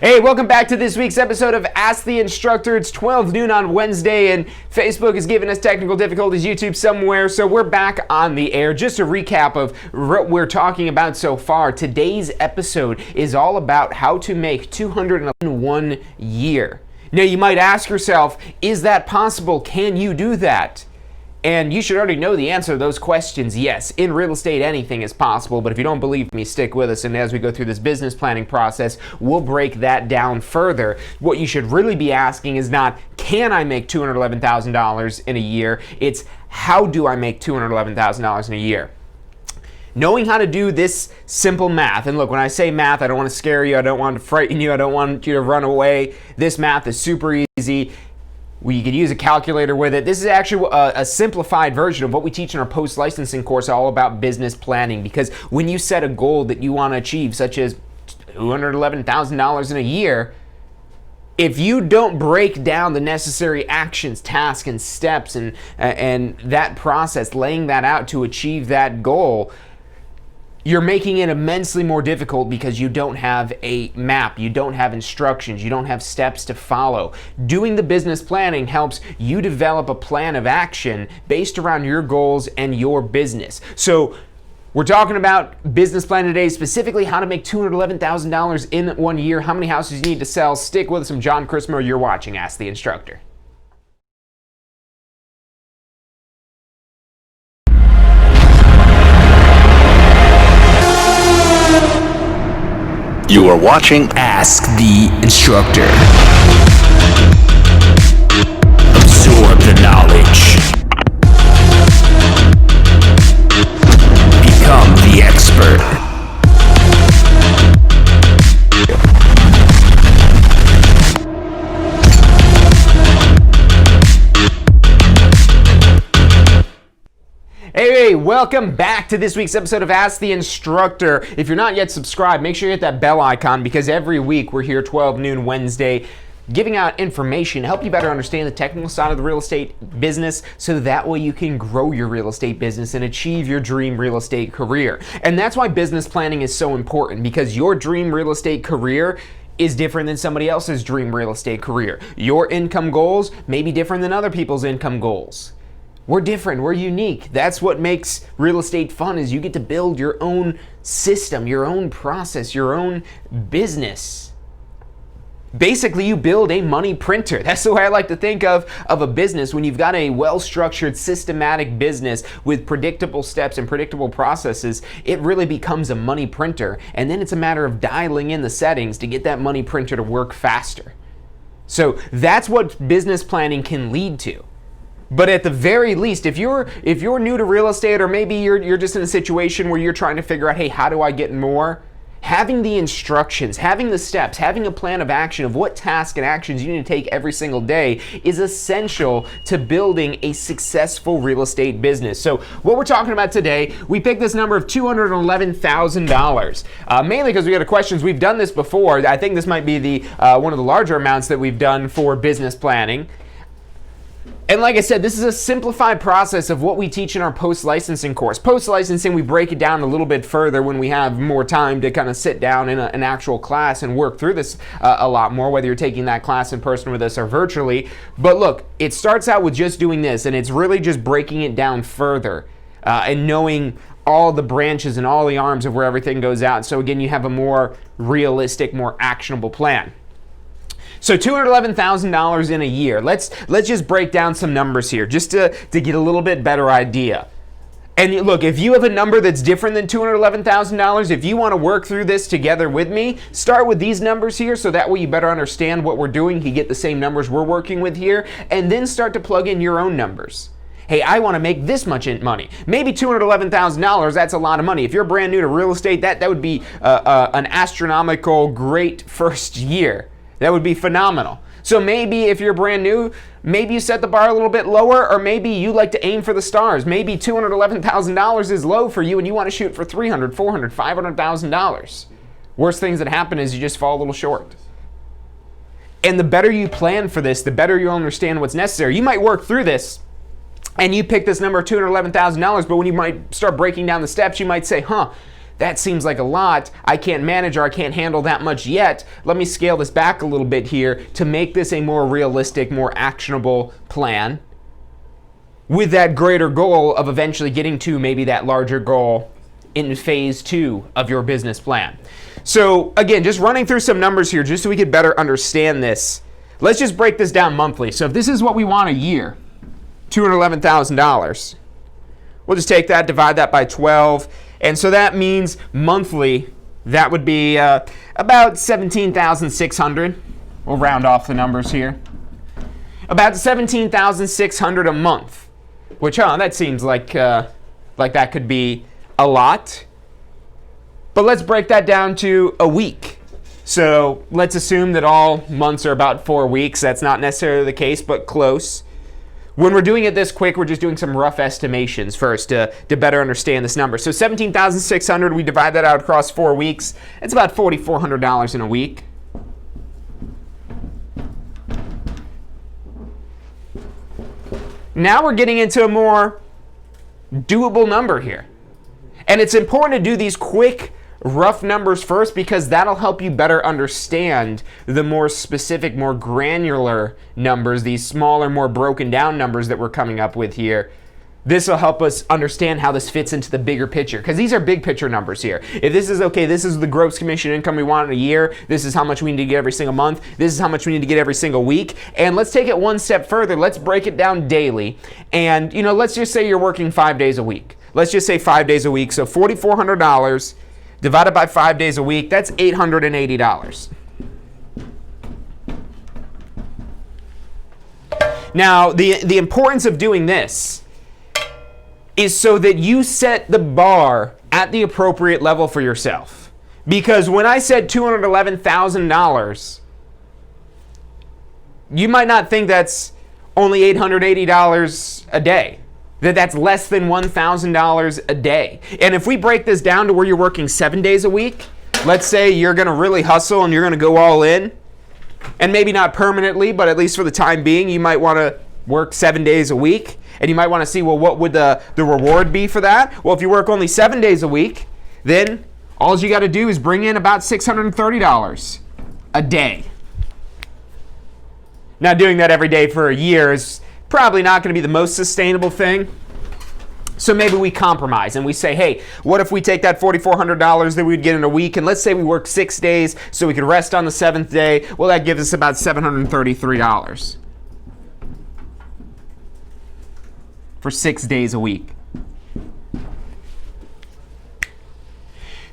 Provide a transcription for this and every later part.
Hey, welcome back to this week's episode of Ask the Instructor. It's 12 noon on Wednesday, and Facebook is giving us technical difficulties, YouTube somewhere, so we're back on the air. Just a recap of what we're talking about so far. Today's episode is all about how to make $211,000 in 1 year. Now, you might ask yourself, is that possible? Can you do that? And you should already know the answer to those questions. Yes, in real estate, anything is possible, but if you don't believe me, stick with us, and as we go through this business planning process, we'll break that down further. What you should really be asking is not, can I make $211,000 in a year? It's, how do I make $211,000 in a year? Knowing how to do this simple math, and look, when I say math, I don't want to scare you, I don't want to frighten you, I don't want you to run away. This math is super easy. You could use a calculator with it. This is actually a simplified version of what we teach in our post-licensing course, all about business planning. Because when you set a goal that you want to achieve, such as $211,000 in a year, if you don't break down the necessary actions, tasks, and steps, and that process, laying that out to achieve that goal, you're making it immensely more difficult because you don't have a map, you don't have instructions, you don't have steps to follow. Doing the business planning helps you develop a plan of action based around your goals and your business. So we're talking about business plan today, specifically how to make $211,000 in 1 year, how many houses you need to sell. Stick with us. I'm John Christmer. You're watching Ask the Instructor. You are watching Ask the Instructor. Absorb the knowledge. Become the expert. Hey, welcome back to this week's episode of Ask the Instructor. If you're not yet subscribed, make sure you hit that bell icon, because every week we're here 12 noon Wednesday giving out information to help you better understand the technical side of the real estate business, so that way you can grow your real estate business and achieve your dream real estate career. And that's why business planning is so important, because your dream real estate career is different than somebody else's dream real estate career. Your income goals may be different than other people's income goals. We're different, we're unique. That's what makes real estate fun, is you get to build your own system, your own process, your own business. Basically, you build a money printer. That's the way I like to think of a business. When you've got a well-structured, systematic business with predictable steps and predictable processes, it really becomes a money printer. And then it's a matter of dialing in the settings to get that money printer to work faster. So that's what business planning can lead to. But at the very least, if you're new to real estate, or maybe you're just in a situation where you're trying to figure out, hey, how do I get more? Having the instructions, having the steps, having a plan of action of what tasks and actions you need to take every single day is essential to building a successful real estate business. So what we're talking about today, we picked this number of $211,000, mainly because we got questions. We've done this before. I think this might be the one of the larger amounts that we've done for business planning. And like I said, this is a simplified process of what we teach in our post-licensing course. Post-licensing, we break it down a little bit further when we have more time to kind of sit down in an actual class and work through this a lot more, whether you're taking that class in person with us or virtually. But look, it starts out with just doing this, and it's really just breaking it down further and knowing all the branches and all the arms of where everything goes out. So again, you have a more realistic, more actionable plan. So $211,000 in a year. Let's just break down some numbers here, just to get a little bit better idea. And look, if you have a number that's different than $211,000, if you want to work through this together with me, start with these numbers here, so that way you better understand what we're doing. You get the same numbers we're working with here, and then start to plug in your own numbers. Hey, I want to make this much money. Maybe $211,000, that's a lot of money. If you're brand new to real estate, that would be an astronomical great first year. That would be phenomenal. So maybe if you're brand new, maybe you set the bar a little bit lower, or maybe you like to aim for the stars. Maybe $211,000 is low for you and you want to shoot for $300,000, $400,000, $500,000. Worst things that happen is you just fall a little short. And the better you plan for this, the better you'll understand what's necessary. You might work through this and you pick this number of $211,000, but when you might start breaking down the steps, you might say, that seems like a lot. I can't manage or I can't handle that much yet. Let me scale this back a little bit here to make this a more realistic, more actionable plan with that greater goal of eventually getting to maybe that larger goal in phase 2 of your business plan. So again, just running through some numbers here just so we could better understand this. Let's just break this down monthly. So if this is what we want a year, $211,000, we'll just take that, divide that by 12, and so that means monthly, that would be about $17,600. We'll round off the numbers here. About $17,600 a month, which that seems like that could be a lot. But let's break that down to a week. So let's assume that all months are about 4 weeks. That's not necessarily the case, but close. When we're doing it this quick, we're just doing some rough estimations first to better understand this number. So $17,600, we divide that out across 4 weeks. It's about $4,400 in a week. Now we're getting into a more doable number here. And it's important to do these quick, rough numbers first because that'll help you better understand the more specific, more granular numbers, these smaller, more broken down numbers that we're coming up with here. This will help us understand how this fits into the bigger picture because these are big picture numbers here. If this is okay, this is the gross commission income we want in a year, this is how much we need to get every single month, this is how much we need to get every single week, and let's take it one step further. Let's break it down daily, and let's just say you're working 5 days a week. Let's just say 5 days a week, so $4,400 divided by 5 days a week, that's $880. Now, the importance of doing this is so that you set the bar at the appropriate level for yourself. Because when I said $211,000, you might not think that's only $880 a day. That's less than $1,000 a day. And if we break this down to where you're working 7 days a week, let's say you're going to really hustle and you're going to go all in, and maybe not permanently, but at least for the time being, you might want to work 7 days a week, and you might want to see, well, what would the reward be for that? Well, if you work only 7 days a week, then all you got to do is bring in about $630 a day. Now, doing that every day for a year is probably not going to be the most sustainable thing. So maybe we compromise and we say, hey, what if we take that $4,400 that we'd get in a week, and let's say we work 6 days so we could rest on the 7th day. Well, that gives us about $733 for 6 days a week.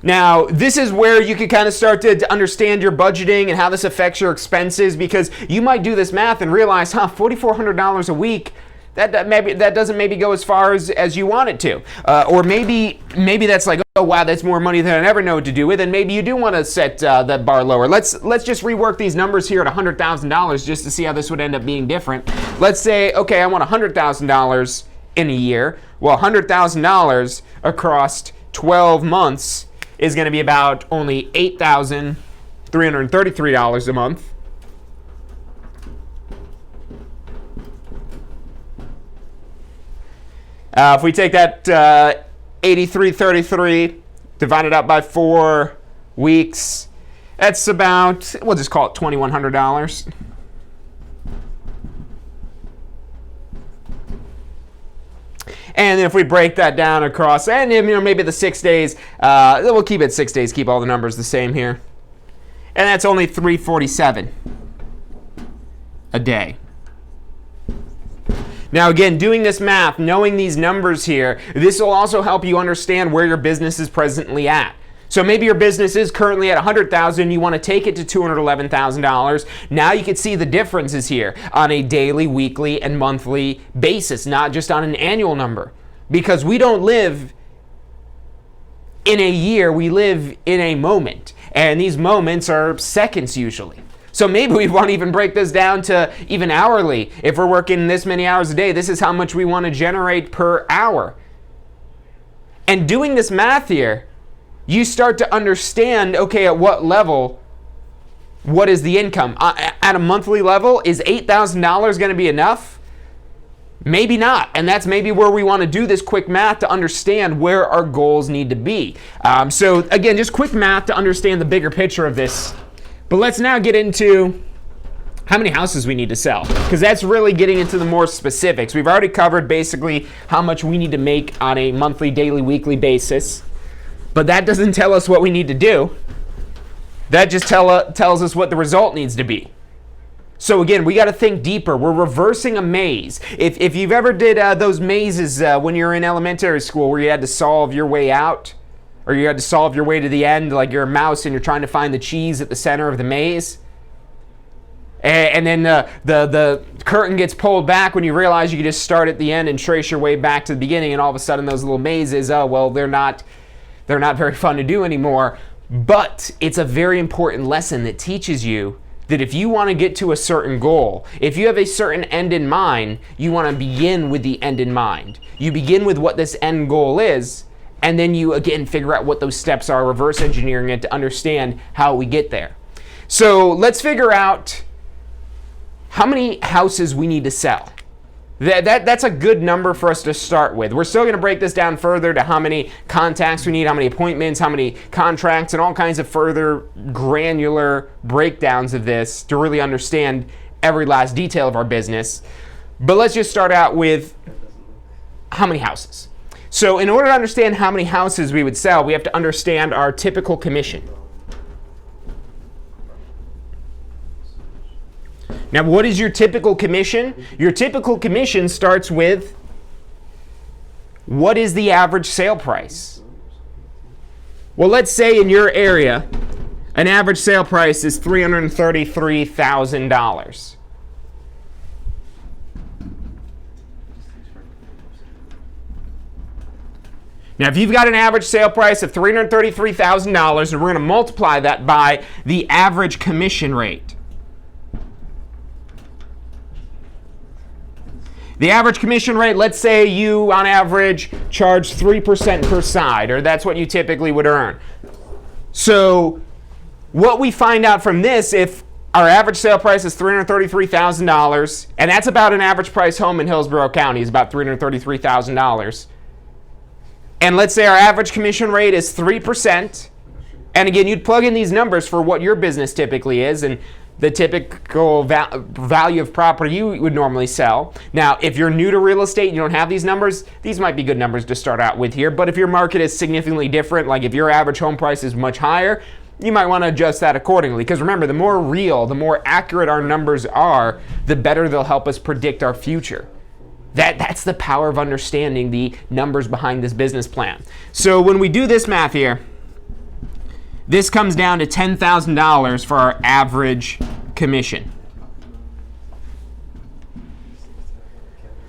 Now, this is where you can kind of start to understand your budgeting and how this affects your expenses, because you might do this math and realize, $4,400 a week, that doesn't maybe go as far as you want it to. Or maybe that's like, oh wow, that's more money than I never know what to do with, and maybe you do want to set that bar lower. Let's just rework these numbers here at $100,000 just to see how this would end up being different. Let's say, okay, I want $100,000 in a year. Well, $100,000 across 12 months is going to be about only $8,333 a month. If we take that 8333 divided out by 4 weeks, that's about, we'll just call it $2,100. And if we break that down across, and maybe the 6 days, we'll keep it 6 days, keep all the numbers the same here. And that's only $347 a day. Now again, doing this math, knowing these numbers here, this will also help you understand where your business is presently at. So maybe your business is currently at $100,000, you want to take it to $211,000. Now you can see the differences here on a daily, weekly, and monthly basis, not just on an annual number. Because we don't live in a year, we live in a moment. And these moments are seconds usually. So maybe we want to even break this down to even hourly. If we're working this many hours a day, this is how much we want to generate per hour. And doing this math here, you start to understand, okay, at what level, what is the income? At a monthly level, is $8,000 going to be enough? Maybe not, and that's maybe where we want to do this quick math to understand where our goals need to be. So again, just quick math to understand the bigger picture of this. But let's now get into how many houses we need to sell, because that's really getting into the more specifics. We've already covered basically how much we need to make on a monthly, daily, weekly basis, but that doesn't tell us what we need to do. That just tells us what the result needs to be. So again, we got to think deeper. We're reversing a maze. If you've ever did those mazes when you're in elementary school where you had to solve your way out, or you had to solve your way to the end, like you're a mouse and you're trying to find the cheese at the center of the maze, and then the curtain gets pulled back when you realize you can just start at the end and trace your way back to the beginning, and all of a sudden those little mazes, oh well, they're not very fun to do anymore. But it's a very important lesson that teaches you that if you want to get to a certain goal, if you have a certain end in mind, you want to begin with the end in mind. You begin with what this end goal is, and then you again figure out what those steps are, reverse engineering it to understand how we get there. So let's figure out how many houses we need to sell. That's a good number for us to start with. We're still going to break this down further to how many contacts we need, how many appointments, how many contracts, and all kinds of further granular breakdowns of this to really understand every last detail of our business. But let's just start out with how many houses. So in order to understand how many houses we would sell, we have to understand our typical commission. Now, what is your typical commission? Your typical commission starts with, what is the average sale price? Well, let's say in your area, an average sale price is $333,000. Now, if you've got an average sale price of $333,000, and we're going to multiply that by the average commission rate. The average commission rate, let's say you on average charge 3% per side, or that's what you typically would earn. So what we find out from this, if our average sale price is $333,000, and that's about an average price home in Hillsborough County is about $333,000. And let's say our average commission rate is 3%. And again, you'd plug in these numbers for what your business typically is, and the typical value of property you would normally sell. Now, if you're new to real estate and you don't have these numbers, these might be good numbers to start out with here. But if your market is significantly different, like if your average home price is much higher, you might want to adjust that accordingly. Because remember, the more real, the more accurate our numbers are, the better they'll help us predict our future. That's the power of understanding the numbers behind this business plan. So when we do this math here, this comes down to $10,000 for our average commission.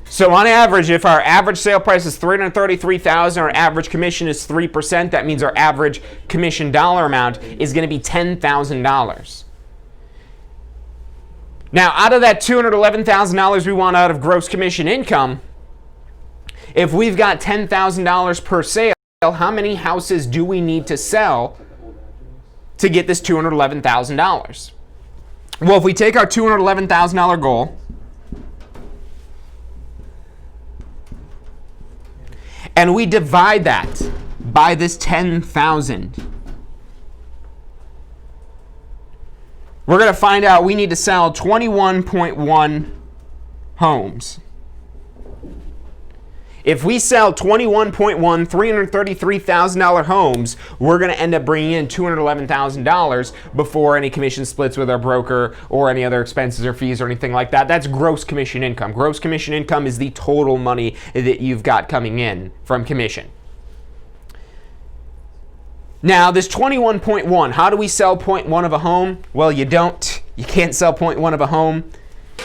So on average, if our average sale price is $333,000, our average commission is 3%, that means our average commission dollar amount is going to be $10,000. Now, out of that $211,000 we want out of gross commission income, if we've got $10,000 per sale, how many houses do we need to sell to get this $211,000? Well, if we take our $211,000 goal and we divide that by this 10,000, we're going to find out we need to sell 21.1 homes. If we sell 21.1 $333,000 homes, we're going to end up bringing in $211,000 before any commission splits with our broker or any other expenses or fees or anything like that. That's gross commission income. Gross commission income is the total money that you've got coming in from commission. Now, this 21.1, how do we sell 0.1 of a home? Well, you can't sell 0.1 of a home,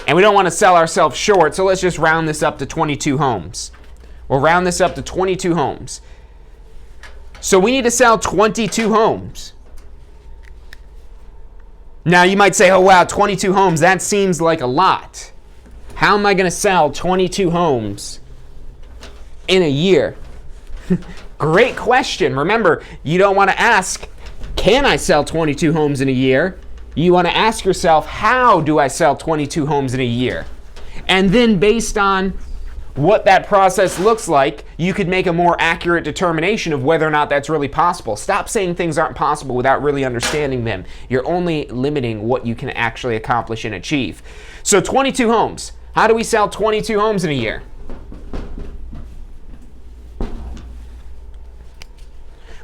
and we don't want to sell ourselves short, so let's just round this up to 22 homes. We'll round this up to 22 homes. So we need to sell 22 homes. Now you might say, oh wow, 22 homes, that seems like a lot. How am I going to sell 22 homes in a year? Great question. Remember, you don't want to ask, can I sell 22 homes in a year? You want to ask yourself, how do I sell 22 homes in a year? And then based on what that process looks like, you could make a more accurate determination of whether or not that's really possible. Stop saying things aren't possible without really understanding them. You're only limiting what you can actually accomplish and achieve. So 22 homes. How do we sell 22 homes in a year?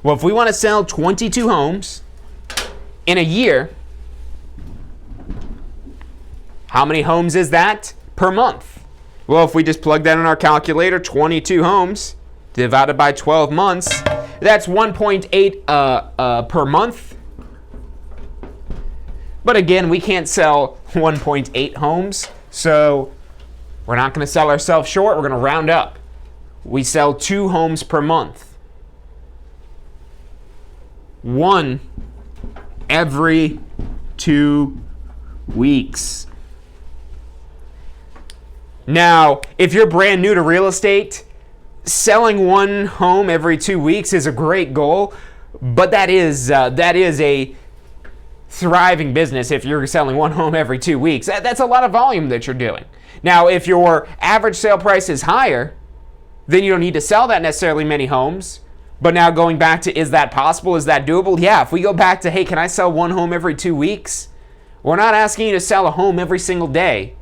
Well, if we want to sell 22 homes in a year, how many homes is that per month? Well, if we just plug that in our calculator, 22 homes divided by 12 months, that's 1.8 per month. But again, we can't sell 1.8 homes, so we're not going to sell ourselves short. We're going to round up. We sell 2 homes per month. 1 every 2 weeks. Now, if you're brand new to real estate, selling 1 home every 2 weeks is a great goal, but that is a thriving business if you're selling 1 home every 2 weeks. That's a lot of volume that you're doing. Now, if your average sale price is higher, then you don't need to sell that necessarily many homes. But now going back to, is that possible? Is that doable? Yeah, if we go back to, hey, can I sell 1 home every 2 weeks? We're not asking you to sell a home every single day,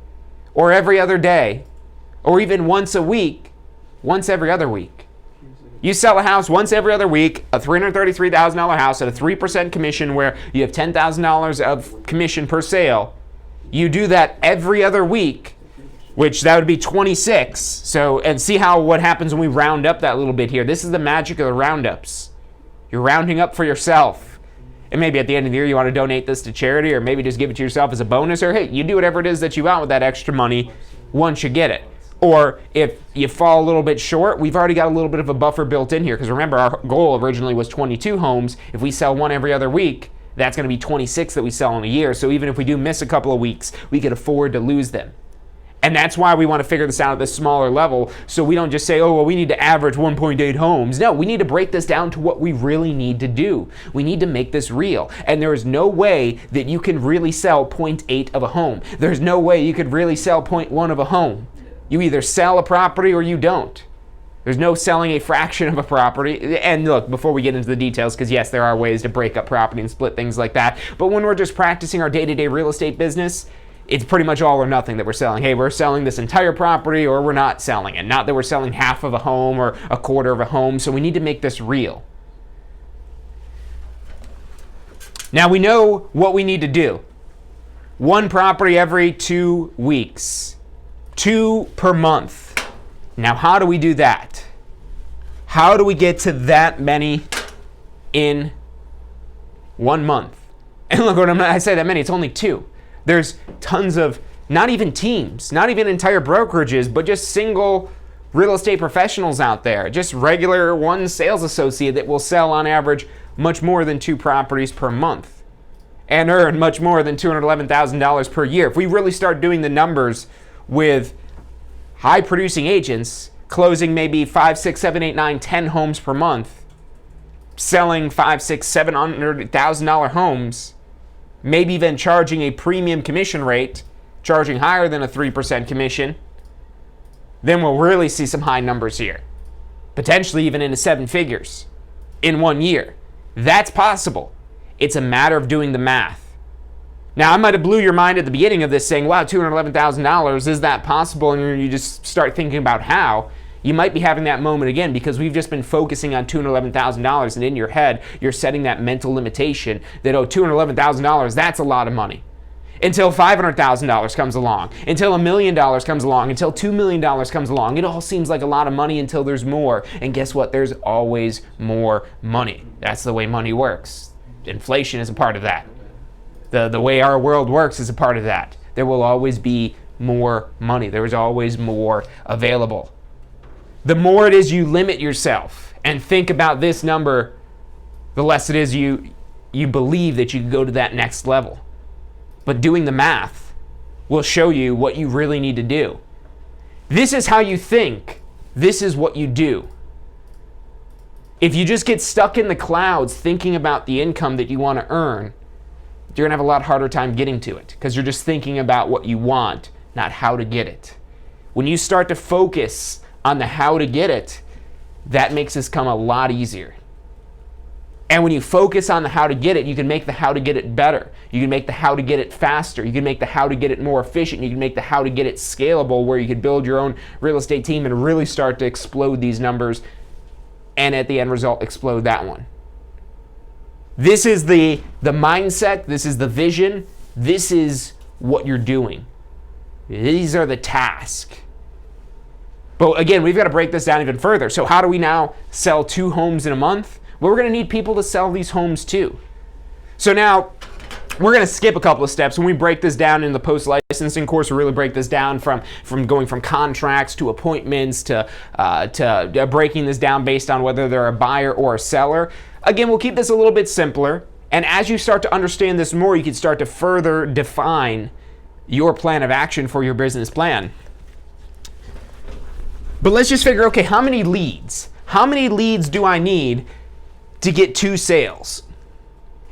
or every other day, or even once a week, once every other week. You sell a house once every other week, a $333,000 house at a 3% commission where you have $10,000 of commission per sale. You do that every other week, which that would be 26. So, and see what happens when we round up that little bit here. This is the magic of the roundups. You're rounding up for yourself. And maybe at the end of the year you want to donate this to charity, or maybe just give it to yourself as a bonus, or hey, you do whatever it is that you want with that extra money once you get it. Or if you fall a little bit short, we've already got a little bit of a buffer built in here, because remember, our goal originally was 22 homes. If we sell 1 every other week, that's going to be 26 that we sell in a year. So even if we do miss a couple of weeks, we could afford to lose them. And that's why we want to figure this out at this smaller level, so we don't just say, oh, well, we need to average 1.8 homes. No, we need to break this down to what we really need to do. We need to make this real. And there is no way that you can really sell 0.8 of a home. There's no way you could really sell 0.1 of a home. You either sell a property or you don't. There's no selling a fraction of a property. And look, before we get into the details, because yes, there are ways to break up property and split things like that, but when we're just practicing our day-to-day real estate business, it's pretty much all or nothing that we're selling. Hey, we're selling this entire property, or we're not selling it. Not that we're selling half of a home or a quarter of a home, so we need to make this real. Now we know what we need to do. 1 property every 2 weeks. 2 per month. Now how do we do that? How do we get to that many in 1 month? And look, when I say that many, it's only 2. There's tons of, not even teams, not even entire brokerages, but just single real estate professionals out there, just regular 1 sales associate that will sell on average much more than 2 properties per month and earn much more than $211,000 per year. If we really start doing the numbers with high producing agents, closing maybe 5, 6, 7, 8, 9, 10 homes per month, selling $500,000, $600,000, $700,000 homes, maybe even charging a premium commission rate, charging higher than a 3% commission, then we'll really see some high numbers here. Potentially even into 7 figures in 1 year. That's possible. It's a matter of doing the math. Now, I might have blew your mind at the beginning of this saying, wow, $211,000, is that possible? And you just start thinking about how. You might be having that moment again because we've just been focusing on $211,000, and in your head, you're setting that mental limitation that, oh, $211,000, that's a lot of money. Until $500,000 comes along, until $1 million comes along, until $2 million comes along. It all seems like a lot of money until there's more. And guess what? There's always more money. That's the way money works. Inflation is a part of that. The way our world works is a part of that. There will always be more money. There is always more available. The more it is you limit yourself and think about this number, the less it is you believe that you can go to that next level. But doing the math will show you what you really need to do. This is how you think. This is what you do. If you just get stuck in the clouds thinking about the income that you want to earn, you're going to have a lot harder time getting to it because you're just thinking about what you want, not how to get it. When you start to focus on the how to get it, that makes this come a lot easier. And when you focus on the how to get it, you can make the how to get it better. You can make the how to get it faster. You can make the how to get it more efficient. You can make the how to get it scalable, where you could build your own real estate team and really start to explode these numbers, and at the end result, explode that one. This is the mindset. This is the vision. This is what you're doing. These are the tasks. But again, we've got to break this down even further. So how do we now sell 2 homes in a month? Well, we're going to need people to sell these homes too. So now we're going to skip a couple of steps. When we break this down in the post-licensing course, we really break this down from going from contracts to appointments to breaking this down based on whether they're a buyer or a seller. Again, we'll keep this a little bit simpler. And as you start to understand this more, you can start to further define your plan of action for your business plan. But let's just figure, okay, how many leads? How many leads do I need to get 2 sales?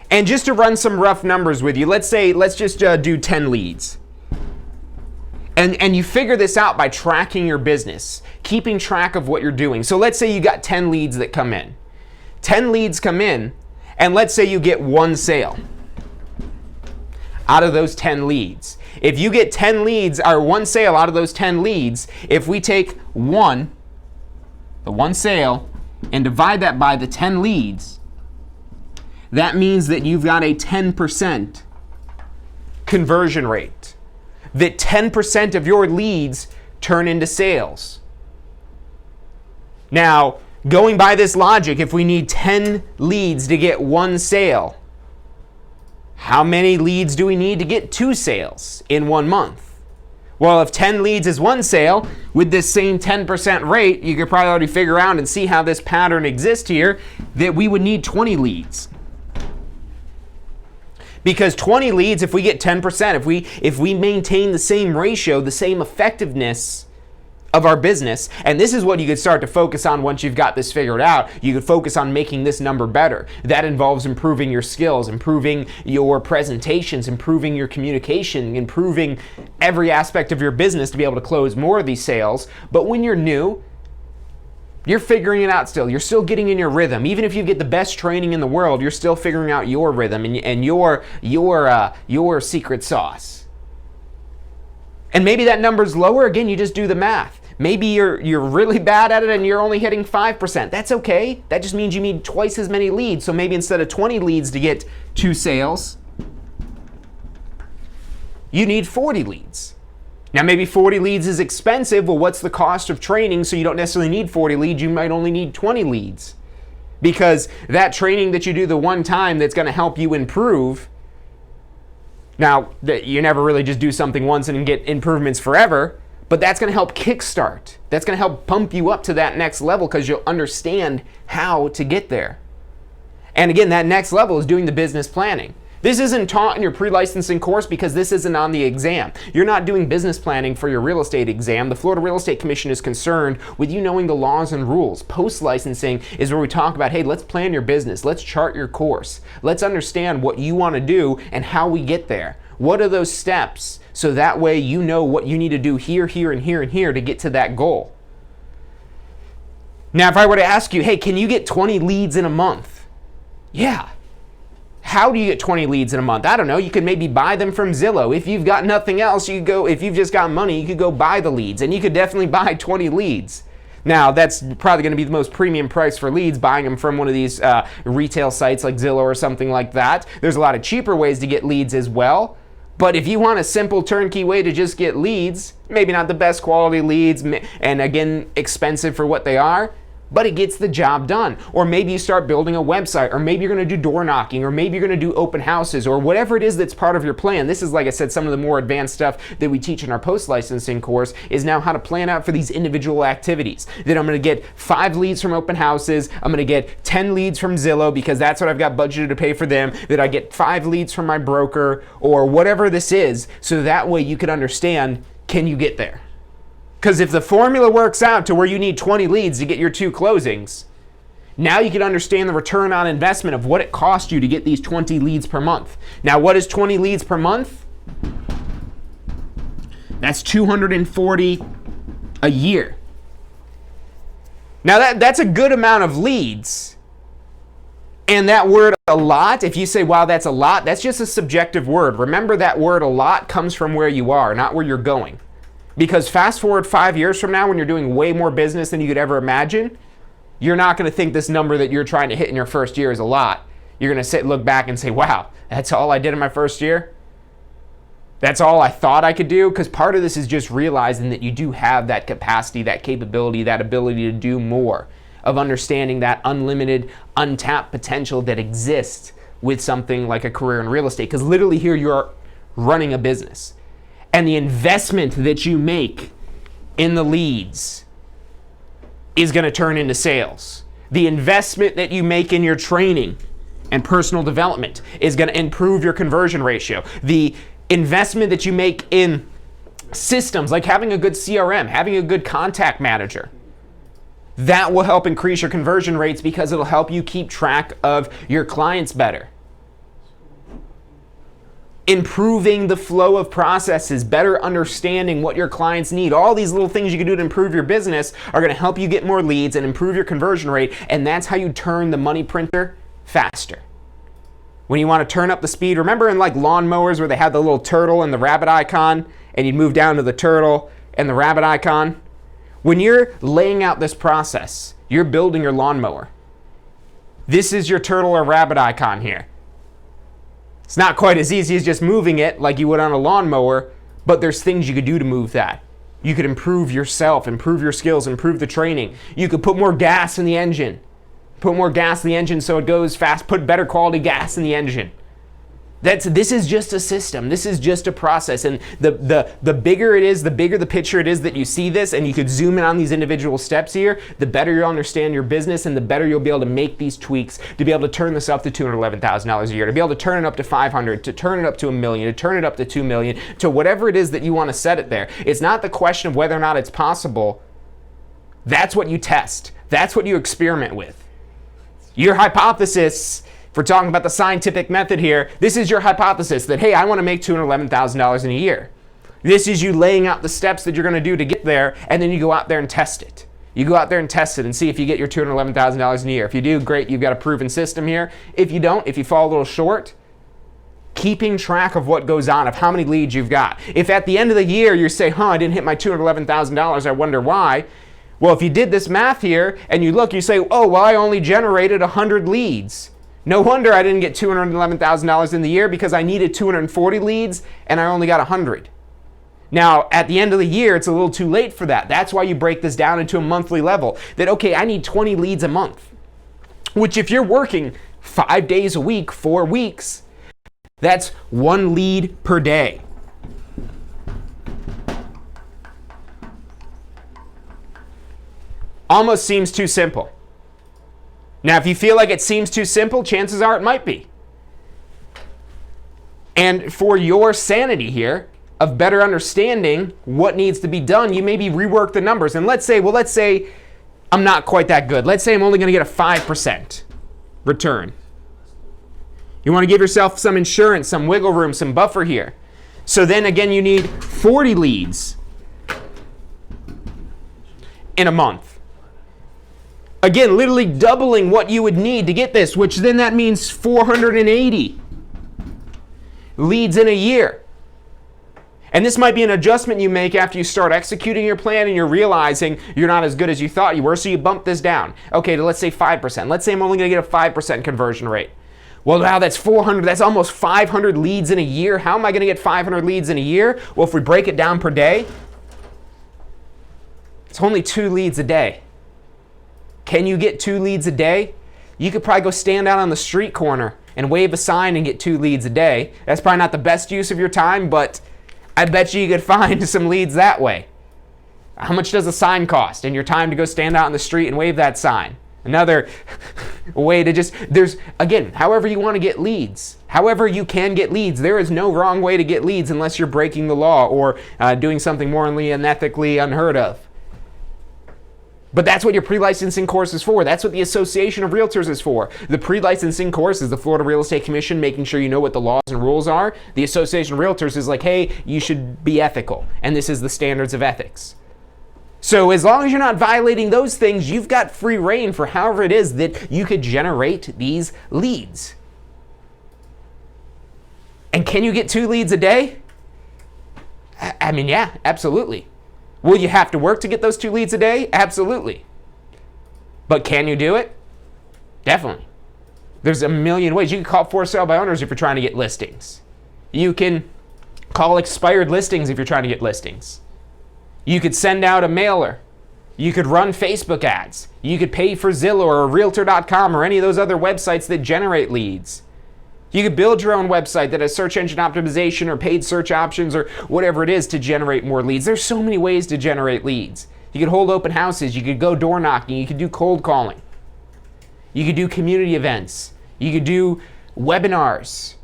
And just to run some rough numbers with you, let's just do 10 leads. And you figure this out by tracking your business, keeping track of what you're doing. So let's say you got 10 leads that come in. 10 leads come in, and let's say you get 1 sale out of those 10 leads. If you get 10 leads or 1 sale out of those 10 leads, if we take the 1 sale, and divide that by the 10 leads, that means that you've got a 10% conversion rate. That 10% of your leads turn into sales. Now, going by this logic, if we need 10 leads to get 1 sale, how many leads do we need to get 2 sales in 1 month? Well, if 10 leads is 1 sale, with this same 10% rate, you could probably already figure out and see how this pattern exists here, that we would need 20 leads. Because 20 leads, if we get 10%, if we maintain the same ratio, the same effectiveness of our business, and this is what you could start to focus on once you've got this figured out. You could focus on making this number better. That involves improving your skills, improving your presentations, improving your communication, improving every aspect of your business to be able to close more of these sales. But when you're new, you're figuring it out still. You're still getting in your rhythm. Even if you get the best training in the world, you're still figuring out your rhythm and your secret sauce. And maybe that number's lower. Again, you just do the math. Maybe you're really bad at it and you're only hitting 5%. That's okay. That just means you need twice as many leads. So maybe instead of 20 leads to get 2 sales, you need 40 leads. Now maybe 40 leads is expensive. Well, what's the cost of training? So you don't necessarily need 40 leads. You might only need 20 leads. Because that training that you do the one time that's going to help you improve. Now, you never really just do something once and get improvements forever. But that's going to help kickstart. That's going to help pump you up to that next level because you'll understand how to get there. And again, that next level is doing the business planning. This isn't taught in your pre-licensing course because this isn't on the exam. You're not doing business planning for your real estate exam. The Florida Real Estate Commission is concerned with you knowing the laws and rules. Post-licensing is where we talk about, hey, let's plan your business. Let's chart your course. Let's understand what you want to do and how we get there. What are those steps? So that way you know what you need to do here, here, and here, and here to get to that goal. Now, if I were to ask you, hey, can you get 20 leads in a month? Yeah. How do you get 20 leads in a month? I don't know. You could maybe buy them from Zillow. If you've got nothing else, you could go, if you've just got money, you could go buy the leads. And you could definitely buy 20 leads. Now, that's probably going to be the most premium price for leads, buying them from one of these retail sites like Zillow or something like that. There's a lot of cheaper ways to get leads as well. But if you want a simple turnkey way to just get leads, maybe not the best quality leads, and again, expensive for what they are, but it gets the job done. Or maybe you start building a website, or maybe you're going to do door knocking, or maybe you're going to do open houses, or whatever it is that's part of your plan. This is, like I said, some of the more advanced stuff that we teach in our post-licensing course is now how to plan out for these individual activities. That I'm going to get 5 leads from open houses, I'm going to get 10 leads from Zillow because that's what I've got budgeted to pay for them, that I get 5 leads from my broker, or whatever this is, so that way you can understand, can you get there? Because if the formula works out to where you need 20 leads to get your 2 closings, now you can understand the return on investment of what it cost you to get these 20 leads per month. Now, what is 20 leads per month? That's 240 a year. Now that's a good amount of leads. And that word a lot, if you say, wow, that's a lot, that's just a subjective word. Remember, that word a lot comes from where you are, not where you're going. Because fast forward 5 years from now, when you're doing way more business than you could ever imagine, you're not going to think this number that you're trying to hit in your first year is a lot. You're going to look back and say, wow, that's all I did in my first year? That's all I thought I could do? Because part of this is just realizing that you do have that capacity, that capability, that ability to do more, of understanding that unlimited, untapped potential that exists with something like a career in real estate. Because literally here you are running a business. And the investment that you make in the leads is going to turn into sales. The investment that you make in your training and personal development is going to improve your conversion ratio. The investment that you make in systems like having a good CRM, having a good contact manager, that will help increase your conversion rates because it'll help you keep track of your clients better. Improving the flow of processes, better understanding what your clients need. All these little things you can do to improve your business are going to help you get more leads and improve your conversion rate, and that's how you turn the money printer faster. When you want to turn up the speed, remember in like lawnmowers where they had the little turtle and the rabbit icon, and you'd move down to the turtle and the rabbit icon? When you're laying out this process, you're building your lawnmower. This is your turtle or rabbit icon here. It's not quite as easy as just moving it like you would on a lawnmower, but there's things you could do to move that. You could improve yourself, improve your skills, improve the training. You could put more gas in the engine. Put more gas in the engine so it goes fast. Put better quality gas in the engine. This is just a system. This is just a process. And the bigger it is, the bigger the picture it is that you see this, and you could zoom in on these individual steps here, the better you'll understand your business, and the better you'll be able to make these tweaks to be able to turn this up to $211,000 a year, to be able to turn it up to $500,000, to turn it up to $1 million, to turn it up to $2 million, to whatever it is that you want to set it there. It's not the question of whether or not it's possible. That's what you test. That's what you experiment with. Your hypothesis, if we're talking about the scientific method here, this is your hypothesis that, hey, I want to make $211,000 in a year. This is you laying out the steps that you're going to do to get there, and then you go out there and test it. You go out there and test it and see if you get your $211,000 in a year. If you do, great, you've got a proven system here. If you don't, if you fall a little short, keeping track of what goes on, of how many leads you've got. If at the end of the year you say, I didn't hit my $211,000, I wonder why. Well, if you did this math here and you look, you say, I only generated 100 leads. No wonder I didn't get $211,000 in the year, because I needed 240 leads and I only got 100. Now, at the end of the year, it's a little too late for that. That's why you break this down into a monthly level. That, okay, I need 20 leads a month. Which if you're working 5 days a week, 4 weeks, that's 1 lead per day. Almost seems too simple. Now, if you feel like it seems too simple, chances are it might be. And for your sanity here, of better understanding what needs to be done, you maybe rework the numbers. And let's say I'm not quite that good. Let's say I'm only going to get a 5% return. You want to give yourself some insurance, some wiggle room, some buffer here. So then again, you need 40 leads in a month. Again, literally doubling what you would need to get this, which then that means 480 leads in a year. And this might be an adjustment you make after you start executing your plan and you're realizing you're not as good as you thought you were, so you bump this down. Okay, let's say 5%. Let's say I'm only going to get a 5% conversion rate. Well, now that's 400, that's almost 500 leads in a year. How am I going to get 500 leads in a year? Well, if we break it down per day, it's only 2 leads a day. Can you get 2 leads a day? You could probably go stand out on the street corner and wave a sign and get 2 leads a day. That's probably not the best use of your time, but I bet you could find some leads that way. How much does a sign cost and your time to go stand out on the street and wave that sign? Another way to there's, again, however you want to get leads. However you can get leads. There is no wrong way to get leads unless you're breaking the law or doing something morally and ethically unheard of. But that's what your pre-licensing course is for. That's what the Association of Realtors is for. The pre-licensing course is the Florida Real Estate Commission making sure you know what the laws and rules are. The Association of Realtors is like, hey, you should be ethical. And this is the standards of ethics. So as long as you're not violating those things, you've got free reign for however it is that you could generate these leads. And can you get 2 leads a day? I mean, yeah, absolutely. Will you have to work to get those 2 leads a day? Absolutely. But can you do it? Definitely. There's a million ways. You can call for sale by owners if you're trying to get listings. You can call expired listings if you're trying to get listings. You could send out a mailer. You could run Facebook ads. You could pay for Zillow or Realtor.com or any of those other websites that generate leads. You could build your own website that has search engine optimization or paid search options or whatever it is to generate more leads. There's so many ways to generate leads. You could hold open houses. You could go door knocking. You could do cold calling. You could do community events. You could do webinars.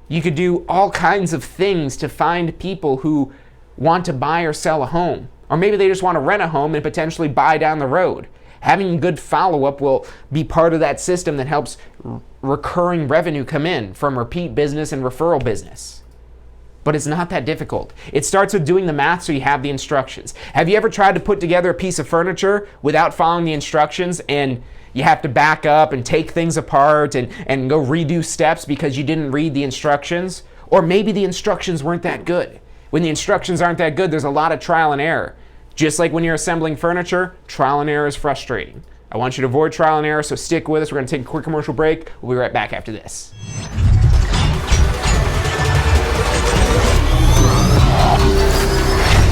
You could do all kinds of things to find people who want to buy or sell a home. Or maybe they just want to rent a home and potentially buy down the road. Having good follow-up will be part of that system that helps recurring revenue come in from repeat business and referral business. But it's not that difficult. It starts with doing the math so you have the instructions. Have you ever tried to put together a piece of furniture without following the instructions and you have to back up and take things apart and go redo steps because you didn't read the instructions? Or maybe the instructions weren't that good. When the instructions aren't that good, there's a lot of trial and error. Just like when you're assembling furniture, trial and error is frustrating. I want you to avoid trial and error, so stick with us. We're going to take a quick commercial break. We'll be right back after this.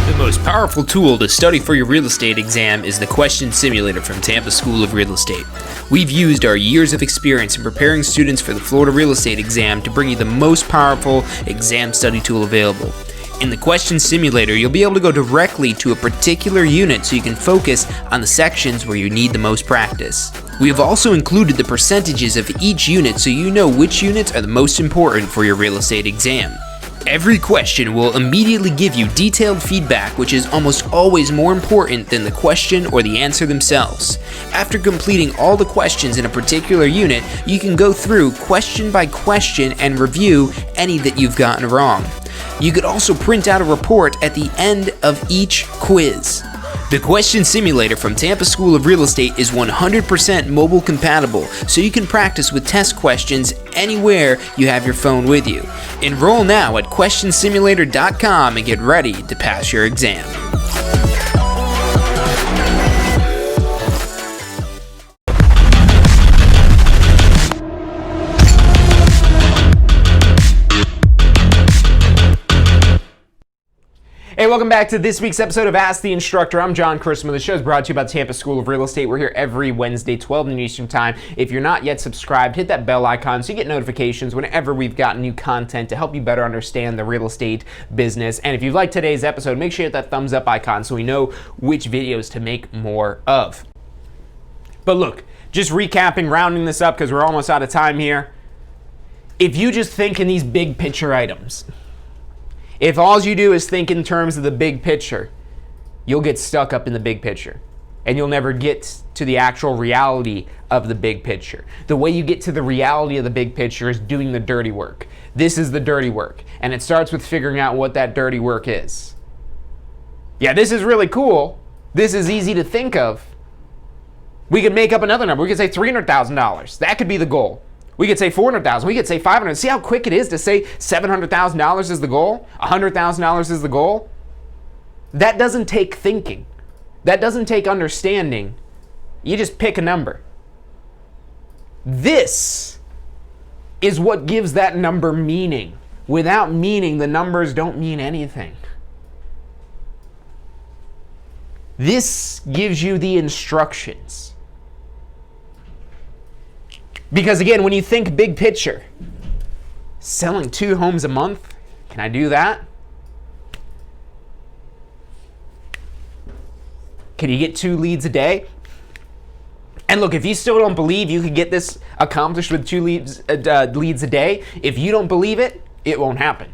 The most powerful tool to study for your real estate exam is the Question Simulator from Tampa School of Real Estate. We've used our years of experience in preparing students for the Florida real estate exam to bring you the most powerful exam study tool available. In the Question Simulator, you'll be able to go directly to a particular unit so you can focus on the sections where you need the most practice. We have also included the percentages of each unit so you know which units are the most important for your real estate exam. Every question will immediately give you detailed feedback, which is almost always more important than the question or the answer themselves. After completing all the questions in a particular unit, you can go through question by question and review any that you've gotten wrong. You could also print out a report at the end of each quiz. The Question Simulator from Tampa School of Real Estate is 100% mobile compatible, so you can practice with test questions anywhere you have your phone with you. Enroll now at questionsimulator.com and get ready to pass your exam. Hey, welcome back to this week's episode of Ask the Instructor. I'm John Christman. The show is brought to you by Tampa School of Real Estate. We're here every Wednesday, 12 noon Eastern Time. If you're not yet subscribed, hit that bell icon so you get notifications whenever we've got new content to help you better understand the real estate business. And if you like today's episode, make sure you hit that thumbs up icon so we know which videos to make more of. But look, just recapping, rounding this up because we're almost out of time here. If you just think in these big picture items, if all you do is think in terms of the big picture, you'll get stuck up in the big picture and you'll never get to the actual reality of the big picture. The way you get to the reality of the big picture is doing the dirty work. This is the dirty work, and it starts with figuring out what that dirty work is. Yeah, this is really cool. This is easy to think of. We could make up another number. We could say $300,000. That could be the goal. We could say $400,000. We could say $500,000. See how quick it is to say $700,000 is the goal? $100,000 is the goal? That doesn't take thinking. That doesn't take understanding. You just pick a number. This is what gives that number meaning. Without meaning, the numbers don't mean anything. This gives you the instructions. Because again, when you think big picture, selling 2 homes a month, can I do that? Can you get 2 leads a day? And look, if you still don't believe you could get this accomplished with 2 leads a day, if you don't believe it, it won't happen.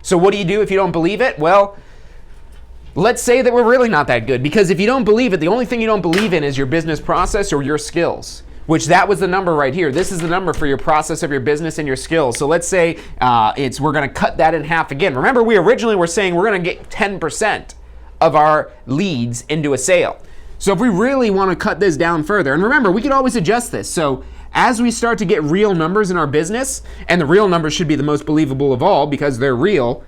So what do you do if you don't believe it? Well, let's say that we're really not that good, because if you don't believe it, the only thing you don't believe in is your business process or your skills. Which that was the number right here. This is the number for your process of your business and your skills. So let's say we're going to cut that in half again. Remember, we originally were saying we're going to get 10% of our leads into a sale. So if we really want to cut this down further, and remember, we can always adjust this. So as we start to get real numbers in our business, and the real numbers should be the most believable of all because they're real,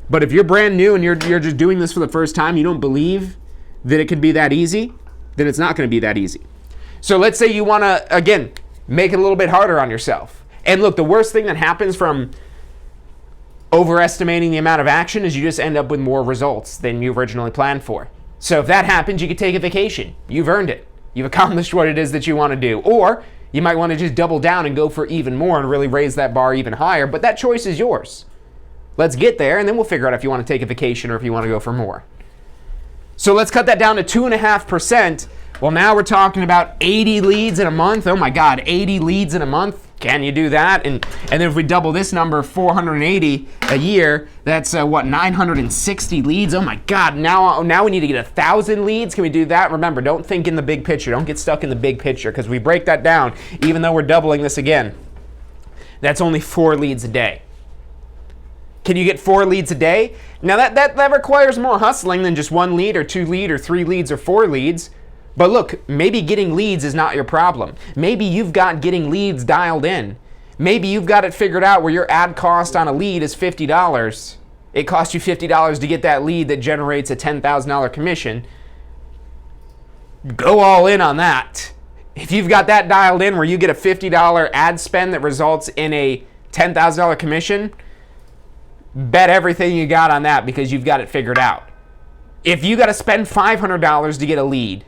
but if you're brand new and you're just doing this for the first time, you don't believe that it could be that easy, then it's not going to be that easy. So let's say you want to, again, make it a little bit harder on yourself. And look, the worst thing that happens from overestimating the amount of action is you just end up with more results than you originally planned for. So if that happens, you could take a vacation. You've earned it. You've accomplished what it is that you want to do. Or you might want to just double down and go for even more and really raise that bar even higher, but that choice is yours. Let's get there, and then we'll figure out if you want to take a vacation or if you want to go for more. So let's cut that down to 2.5%. Well, now we're talking about 80 leads in a month. Oh my God, 80 leads in a month. Can you do that? And then if we double this number, 480 a year, that's 960 leads. Oh my God, now we need to get 1,000 leads. Can we do that? Remember, don't think in the big picture. Don't get stuck in the big picture, because we break that down, even though we're doubling this again, that's only 4 leads a day. Can you get 4 leads a day? Now that requires more hustling than just 1 lead or 2 lead or 3 leads or 4 leads. But look, maybe getting leads is not your problem. Maybe you've got getting leads dialed in. Maybe you've got it figured out where your ad cost on a lead is $50. It costs you $50 to get that lead that generates a $10,000 commission. Go all in on that. If you've got that dialed in where you get a $50 ad spend that results in a $10,000 commission, bet everything you got on that, because you've got it figured out. If you got to spend $500 to get a lead,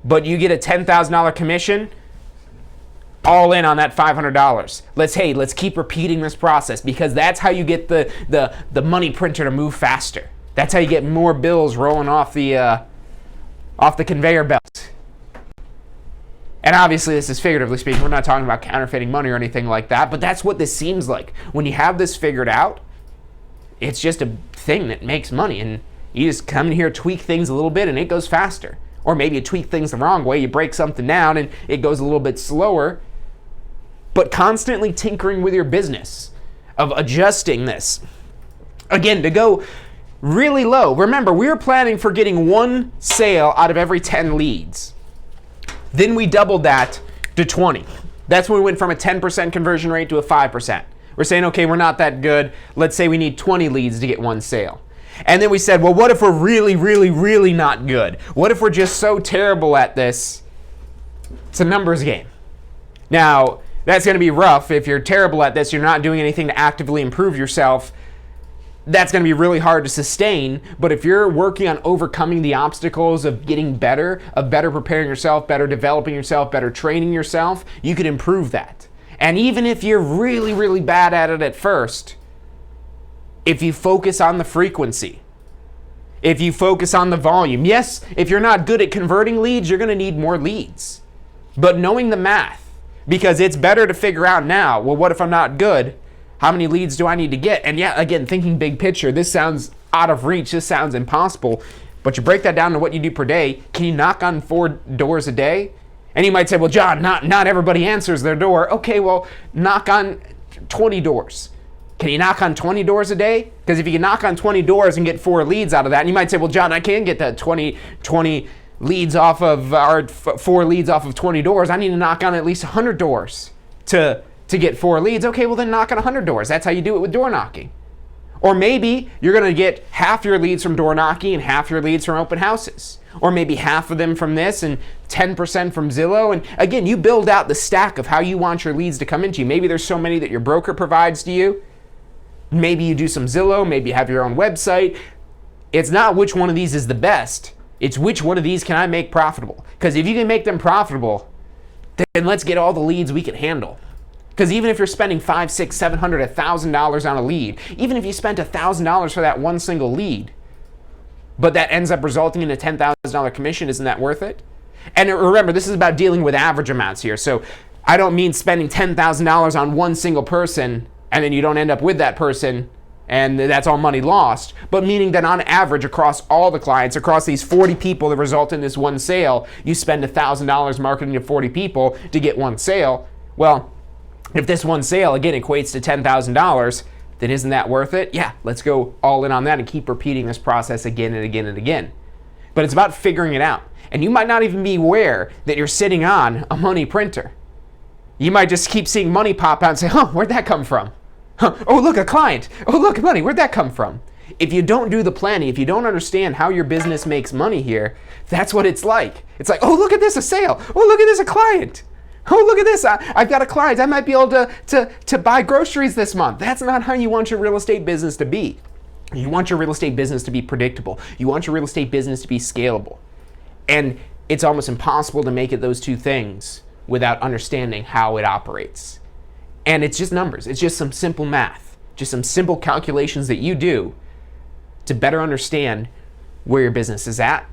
but you get a $10,000 commission, all in on that $500. Let's keep repeating this process, because that's how you get the money printer to move faster. That's how you get more bills rolling off the conveyor belt. And obviously this is figuratively speaking. We're not talking about counterfeiting money or anything like that, but that's what this seems like. When you have this figured out, it's just a thing that makes money, and you just come in here, tweak things a little bit, and it goes faster. Or maybe you tweak things the wrong way, you break something down and it goes a little bit slower. But constantly tinkering with your business, of adjusting this. Again, to go really low. Remember, we were planning for getting 1 sale out of every 10 leads. Then we doubled that to 20. That's when we went from a 10% conversion rate to a 5%. We're saying, okay, we're not that good. Let's say we need 20 leads to get 1 sale. And then we said, well, what if we're really, really, really not good? What if we're just so terrible at this? It's a numbers game. Now, that's going to be rough. If you're terrible at this, you're not doing anything to actively improve yourself, that's going to be really hard to sustain. But if you're working on overcoming the obstacles of getting better, of better preparing yourself, better developing yourself, better training yourself, you could improve that. And even if you're really, really bad at it at first, if you focus on the frequency, if you focus on the volume, yes, if you're not good at converting leads, you're going to need more leads. But knowing the math, because it's better to figure out now, well, what if I'm not good? How many leads do I need to get? And yeah, again, thinking big picture, this sounds out of reach, this sounds impossible, but you break that down to what you do per day. Can you knock on 4 doors a day? And you might say, well, John, not everybody answers their door. Okay, well, knock on 20 doors. Can you knock on 20 doors a day? Because if you can knock on 20 doors and get 4 leads out of that, and you might say, well, John, I can get that 20 leads off of, or 4 leads off of 20 doors. I need to knock on at least 100 doors to get 4 leads. Okay, well then knock on 100 doors. That's how you do it with door knocking. Or maybe you're going to get half your leads from door knocking and half your leads from open houses. Or maybe half of them from this and 10% from Zillow. And again, you build out the stack of how you want your leads to come into you. Maybe there's so many that your broker provides to you. Maybe you do some Zillow, maybe you have your own website. It's not which one of these is the best. It's which one of these can I make profitable. Because if you can make them profitable, then let's get all the leads we can handle. Because even if you're spending $500, $600, $700, $1,000 on a lead, even if you spent $1,000 for that one single lead, but that ends up resulting in a $10,000 commission, isn't that worth it? And remember, this is about dealing with average amounts here. So I don't mean spending $10,000 on one single person and then you don't end up with that person and that's all money lost, but meaning that on average across all the clients, across these 40 people that result in this one sale, you spend $1,000 marketing to 40 people to get one sale. Well, if this one sale again equates to $10,000, then isn't that worth it? Yeah, let's go all in on that and keep repeating this process again and again and again. but it's about figuring it out. And you might not even be aware that you're sitting on a money printer. You might just keep seeing money pop out and say, where'd that come from? Oh, look, a client. Oh, look, money, where'd that come from? If you don't do the planning, if you don't understand how your business makes money here, that's what it's like. It's like, oh, look at this, a sale. Oh, look at this, a client. Oh, look at this, I've got a client. I might be able to buy groceries this month. That's not how you want your real estate business to be. You want your real estate business to be predictable. You want your real estate business to be scalable. And it's almost impossible to make it those two things without understanding how it operates. And it's just numbers. It's just some simple math, just some simple calculations that you do to better understand where your business is at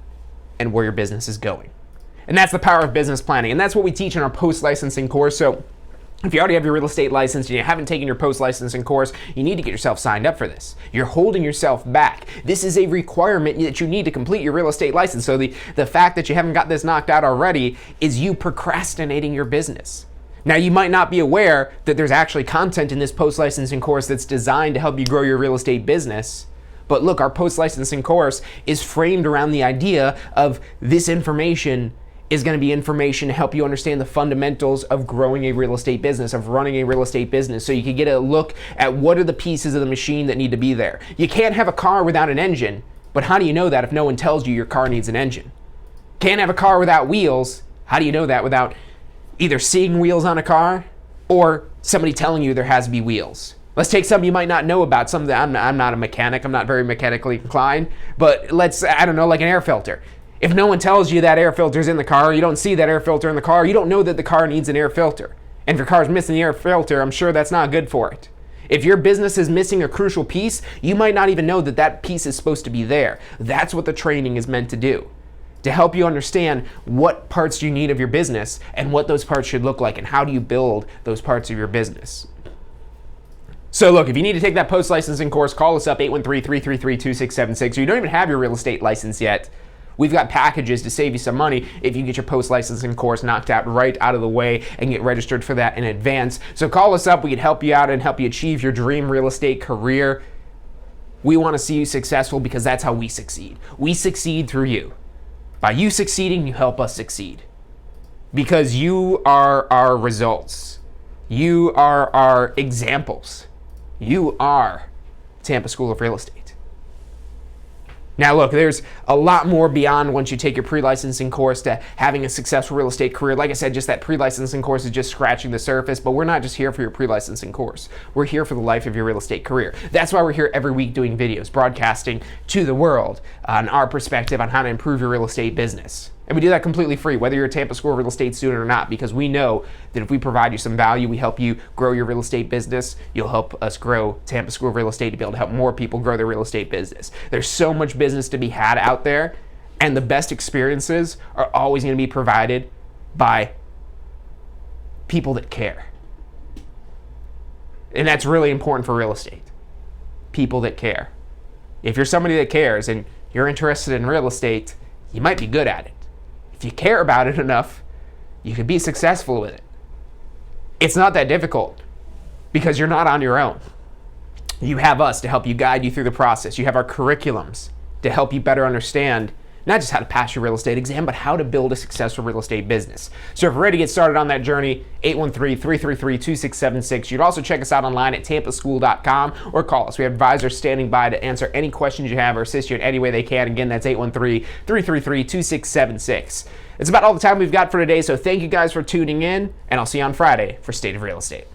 and where your business is going. And that's the power of business planning. And that's what we teach in our post-licensing course. So if you already have your real estate license and you haven't taken your post-licensing course, you need to get yourself signed up for this. You're holding yourself back. This is a requirement that you need to complete your real estate license. So the fact that you haven't got this knocked out already is you procrastinating your business. Now, you might not be aware that there's actually content in this post-licensing course that's designed to help you grow your real estate business. But look, our post-licensing course is framed around the idea of this information is going to be information to help you understand the fundamentals of growing a real estate business, of running a real estate business, so you can get a look at what are the pieces of the machine that need to be there. You can't have a car without an engine, but how do you know that if no one tells you your car needs an engine? Can't have a car without wheels. How do you know that without either seeing wheels on a car or somebody telling you there has to be wheels? Let's take something you might not know about, something that I'm not a mechanic, I'm not very mechanically inclined, but like an air filter. If no one tells you that air filter's in the car, you don't see that air filter in the car, you don't know that the car needs an air filter. And if your car's missing the air filter, I'm sure that's not good for it. If your business is missing a crucial piece, you might not even know that that piece is supposed to be there. That's what the training is meant to do. To help you understand what parts you need of your business and what those parts should look like and how do you build those parts of your business. So look, if you need to take that post-licensing course, call us up, 813-333-2676. If you don't even have your real estate license yet, we've got packages to save you some money if you get your post-licensing course knocked out right out of the way and get registered for that in advance. So call us up. We can help you out and help you achieve your dream real estate career. We want to see you successful because that's how we succeed. We succeed through you. By you succeeding, you help us succeed. Because you are our results. You are our examples. You are Tampa School of Real Estate. Now look, there's a lot more beyond once you take your pre-licensing course to having a successful real estate career. Like I said, just that pre-licensing course is just scratching the surface, but we're not just here for your pre-licensing course. We're here for the life of your real estate career. That's why we're here every week doing videos, broadcasting to the world on our perspective on how to improve your real estate business. And we do that completely free, whether you're a Tampa School real estate student or not, because we know that if we provide you some value, we help you grow your real estate business, you'll help us grow Tampa School real estate to be able to help more people grow their real estate business. There's so much business to be had out there, and the best experiences are always going to be provided by people that care. And that's really important for real estate. People that care. If you're somebody that cares and you're interested in real estate, you might be good at it. If you care about it enough, you can be successful with it. It's not that difficult because you're not on your own. You have us to help you guide you through the process. You have our curriculums to help you better understand not just how to pass your real estate exam, but how to build a successful real estate business. So if you're ready to get started on that journey, 813-333-2676. You can also check us out online at tampaschool.com or call us. We have advisors standing by to answer any questions you have or assist you in any way they can. Again, that's 813-333-2676. It's about all the time we've got for today, so thank you guys for tuning in, and I'll see you on Friday for State of Real Estate.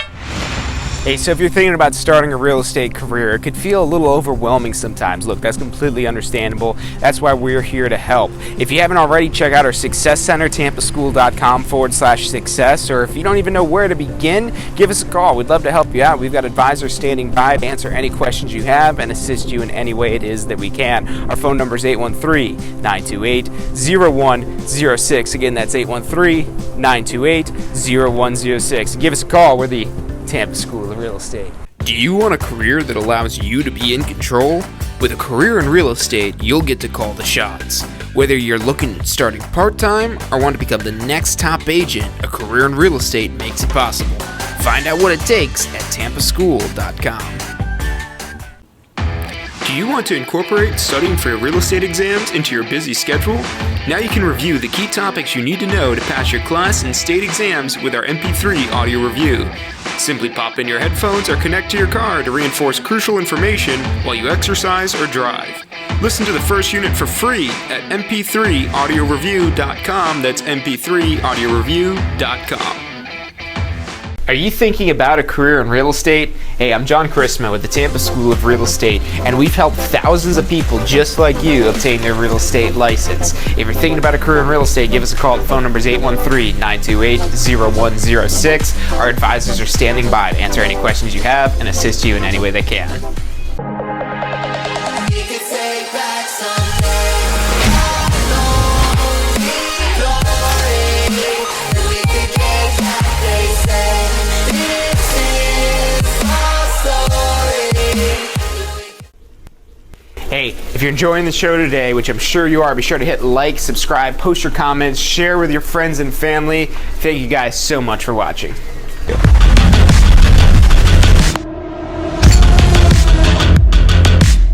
Hey, so if you're thinking about starting a real estate career, it could feel a little overwhelming sometimes. Look, that's completely understandable. That's why we're here to help. If you haven't already, check out our Success Center, tampaschool.com/success, or if you don't even know where to begin, give us a call. We'd love to help you out. We've got advisors standing by to answer any questions you have and assist you in any way it is that we can. Our phone number is 813-928-0106. Again, that's 813-928-0106. Give us a call. We're the Tampa School of Real Estate. Do you want a career that allows you to be in control? With a career in real estate, you'll get to call the shots. Whether you're looking at starting part-time or want to become the next top agent, a career in real estate makes it possible. Find out what it takes at tampaschool.com. Do Do you want to incorporate studying for your real estate exams into your busy schedule? Now you can review the key topics you need to know to pass your class and state exams with our MP3 audio review. Simply pop in your headphones or connect to your car to reinforce crucial information while you exercise or drive. Listen to the first unit for free at mp3audioreview.com. That's mp3audioreview.com. Are you thinking about a career in real estate? Hey, I'm John Chrisma with the Tampa School of Real Estate, and we've helped thousands of people just like you obtain their real estate license. If you're thinking about a career in real estate, give us a call. The phone number is 813-928-0106. Our advisors are standing by to answer any questions you have and assist you in any way they can. Hey, if you're enjoying the show today, which I'm sure you are, be sure to hit like, subscribe, post your comments, share with your friends and family. Thank you guys so much for watching.